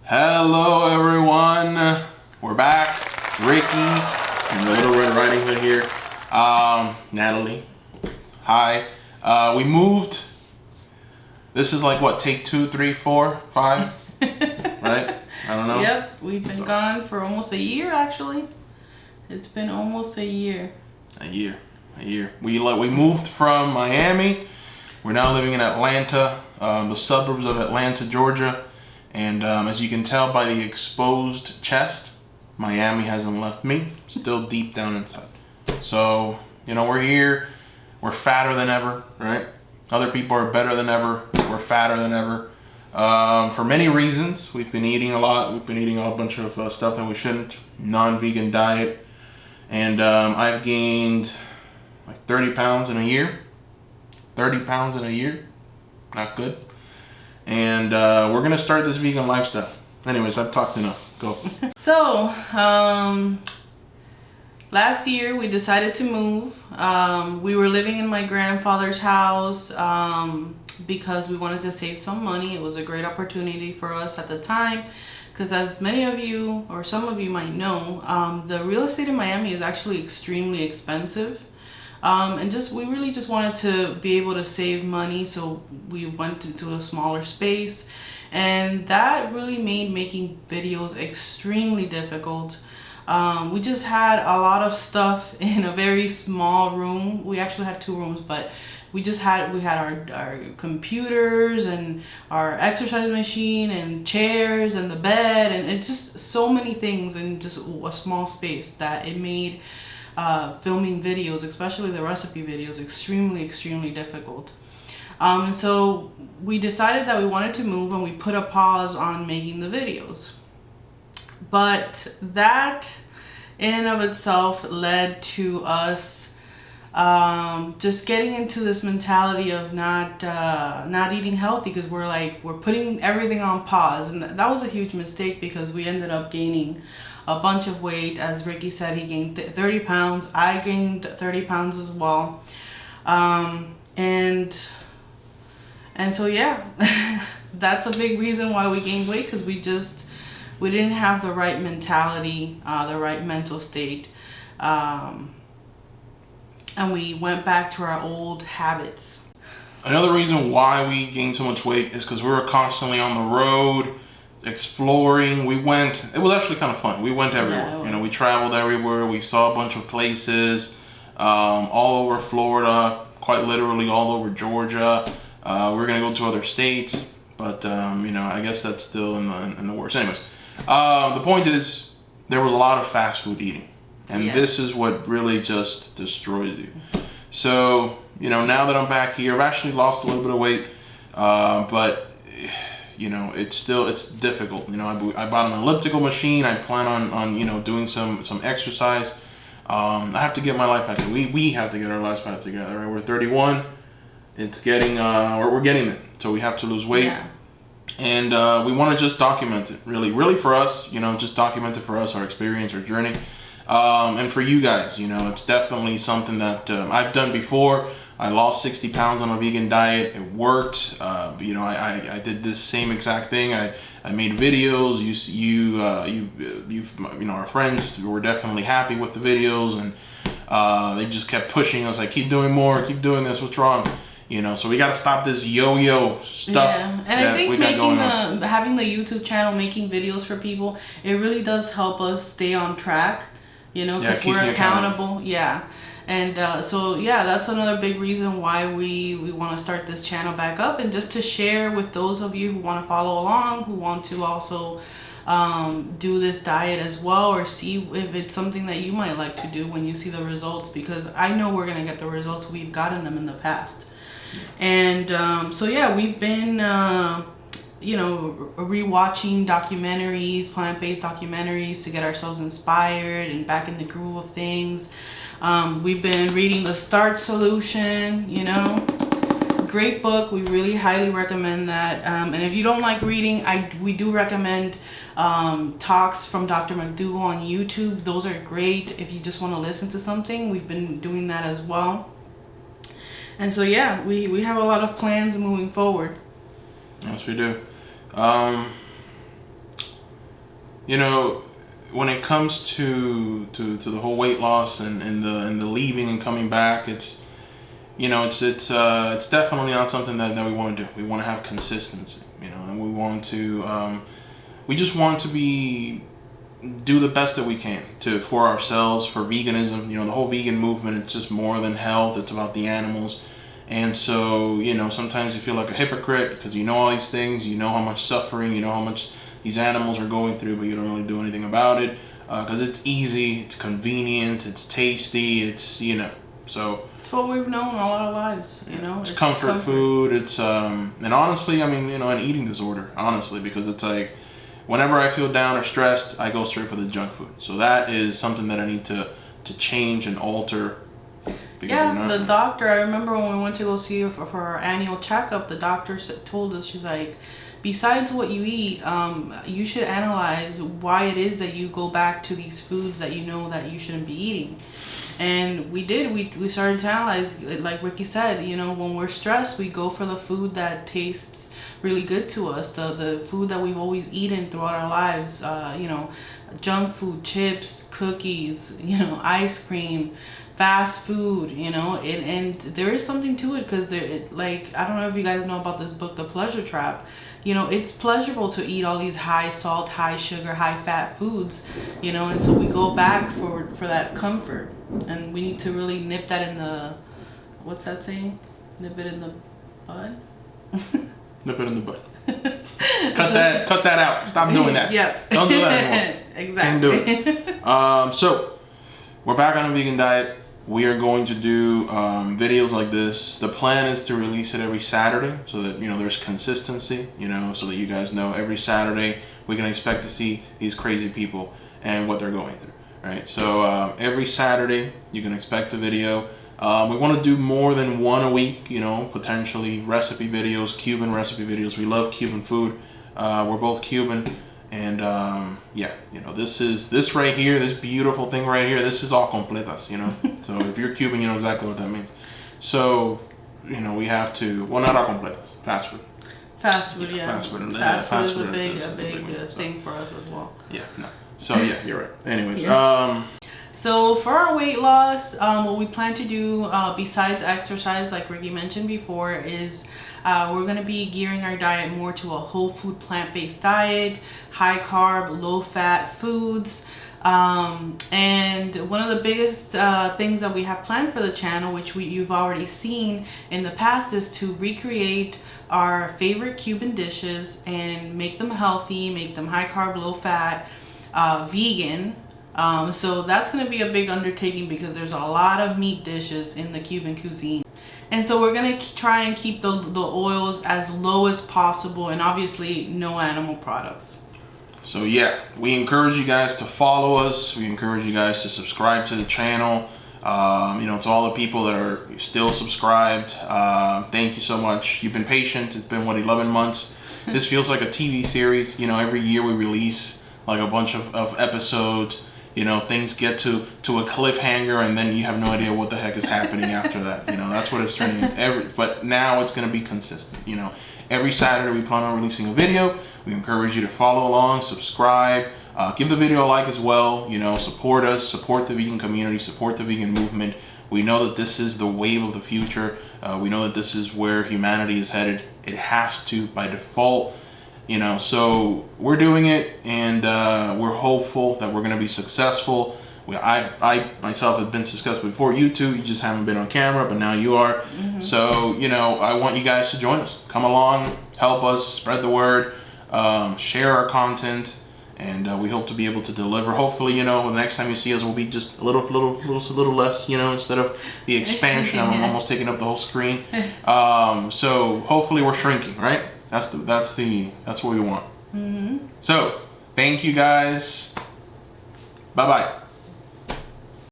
Hello everyone, we're back. Ricky and the Little Red Riding Hood here. Natalie, hi. We moved. This is like what, take 2, 3, 4, 5, right? I don't know. Yep, we've been gone for almost a year actually. It's been almost a year. A year. We moved from Miami. We're now living in Atlanta, the suburbs of Atlanta, Georgia. And as you can tell by the exposed chest, Miami hasn't left me. Still deep down inside. So, you know, we're here. We're fatter than ever, right? Other people are better than ever. We're fatter than ever. For many reasons. We've been eating a lot. We've been eating a bunch of stuff that we shouldn't. Non-vegan diet. And I've gained like 30 pounds in a year. 30 pounds in a year. Not good. And we're gonna start this vegan lifestyle. Anyways, I've talked enough. Go. So, last year we decided to move. We were living in my grandfather's house because we wanted to save some money. It was a great opportunity for us at the time, because as many of you or some of you might know, the real estate in Miami is actually extremely expensive. And we really just wanted to be able to save money, so we went into a smaller space, and that really made making videos extremely difficult. We just had a lot of stuff in a very small room. We actually had 2 rooms, but we had our computers and our exercise machine and chairs and the bed, and it's just so many things in just a small space that it made filming videos, especially the recipe videos, extremely difficult. And so we decided that we wanted to move, and we put a pause on making the videos. But that in and of itself led to us just getting into this mentality of not eating healthy, because we're putting everything on pause, and that was a huge mistake, because we ended up gaining a bunch of weight. As Ricky said, he gained 30 pounds. I gained 30 pounds as well. And so yeah, that's a big reason why we gained weight, because we didn't have the right mentality, the right mental state. And we went back to our old habits. Another reason why we gained so much weight is because we were constantly on the road, exploring. It was actually kind of fun. We went everywhere. Yeah, you know, we traveled everywhere. We saw a bunch of places, all over Florida, quite literally all over Georgia. We're gonna go to other states, but you know, I guess that's still in the works. Anyways, the point is, there was a lot of fast food eating, and Yes. This is what really just destroys you. So, you know, now that I'm back here, I've actually lost a little bit of weight, but you know, it's difficult. You know, I bought an elliptical machine. I plan on you know, doing some exercise. I have to get my life back together. We have to get our lives back together. Right? We're 31. It's getting we're getting there. So we have to lose weight. Yeah. And we want to just document it, really for us, you know, just document it for us, our experience, our journey, and for you guys. You know, it's definitely something that I've done before. I lost 60 pounds on a vegan diet. It worked. You know, I did this same exact thing. I made videos. You know, our friends were definitely happy with the videos, and they just kept pushing us, like, keep doing more, keep doing this. What's wrong? You know, so we got to stop this yo-yo stuff. Yeah, and I think we got going on. having the YouTube channel, making videos for people, it really does help us stay on track. You know, because we're accountable. Yeah. And so yeah, that's another big reason why we want to start this channel back up, and just to share with those of you who want to follow along, who want to also do this diet as well, or see if it's something that you might like to do when you see the results, because I know we're gonna get the results. We've gotten them in the past. And so yeah, we've been you know, rewatching documentaries, plant-based documentaries, to get ourselves inspired and back in the groove of things. We've been reading the Starch Solution, you know, great book. We really highly recommend that. And if you don't like reading, we do recommend talks from Dr. McDougall on YouTube. Those are great if you just want to listen to something. We've been doing that as well. And so yeah, we have a lot of plans moving forward. Yes, we do. you know, when it comes to the whole weight loss and the leaving and coming back, it's, you know, it's definitely not something that we want to do. We want to have consistency, you know, and we want to we just want to do the best that we can for ourselves, for veganism. You know, the whole vegan movement, it's just more than health. It's about the animals. And so, you know, sometimes you feel like a hypocrite because you know all these things, you know how much suffering, you know how much these animals are going through, but you don't really do anything about it because it's easy, it's convenient, it's tasty, it's, you know, so it's what we've known all our lives, you know. It's comfort food. It's and honestly, I mean, you know, an eating disorder, honestly, because it's like whenever I feel down or stressed, I go straight for the junk food. So that is something that I need to change and alter. Yeah, the doctor, I remember when we went to go see her for our annual checkup, the doctor told us, she's like, besides what you eat, you should analyze why it is that you go back to these foods that you know that you shouldn't be eating. And we did. We started to analyze, like Ricky said, you know, when we're stressed, we go for the food that tastes really good to us, the food that we've always eaten throughout our lives, you know, junk food, chips, cookies, you know, ice cream, fast food, you know, and there is something to it because like, I don't know if you guys know about this book, The Pleasure Trap. You know, it's pleasurable to eat all these high salt, high sugar, high fat foods, you know, and so we go back for that comfort, and we need to really nip that in the, what's that saying? Nip it in the bud? Nip it in the bud. Cut that out. Stop doing that. Yeah. Don't do that anymore. Exactly. Can't do it. So we're back on a vegan diet. We are going to do videos like this. The plan is to release it every Saturday so that, you know, there's consistency, you know, so that you guys know every Saturday we can expect to see these crazy people and what they're going through, right? So every Saturday you can expect a video. We want to do more than one a week, you know, potentially recipe videos, Cuban recipe videos. We love Cuban food. We're both Cuban. And yeah, you know, this right here, this beautiful thing right here, this is all completas, you know. So if you're Cuban, you know exactly what that means. So, you know, we have to, well, not all completas, fast food. Fast food, yeah. Fast food, Fast food is a big thing for us as well. Yeah, no. So yeah, you're right. Anyways, so for our weight loss, what we plan to do besides exercise, like Ricky mentioned before, is we're going to be gearing our diet more to a whole food plant-based diet, high carb, low fat foods. And one of the biggest things that we have planned for the channel, which you've already seen in the past, is to recreate our favorite Cuban dishes and make them healthy, make them high carb, low fat, vegan. So that's going to be a big undertaking because there's a lot of meat dishes in the Cuban cuisine. And so we're going to try and keep the oils as low as possible, and obviously no animal products. So yeah, we encourage you guys to follow us. We encourage you guys to subscribe to the channel. You know, to all the people that are still subscribed, thank you so much. You've been patient. It's been, what, 11 months? This feels like a TV series. You know, every year we release like a bunch of episodes. You know, things get to a cliffhanger, and then you have no idea what the heck is happening after that. You know, that's what it's turning into. But now it's going to be consistent. You know, every Saturday we plan on releasing a video. We encourage you to follow along, subscribe, give the video a like as well. You know, support us, support the vegan community, support the vegan movement. We know that this is the wave of the future. We know that this is where humanity is headed. It has to by default. You know, so we're doing it, and we're hopeful that we're going to be successful. I myself have been successful before. You two, you just haven't been on camera, but now you are. Mm-hmm. So, you know, I want you guys to join us. Come along, help us, spread the word, share our content, and we hope to be able to deliver. Hopefully, you know, the next time you see us, we'll be just a little less, you know, instead of the expansion. I'm almost taking up the whole screen. So hopefully we're shrinking, right? That's what we want. Mm-hmm. So, thank you guys. Bye-bye.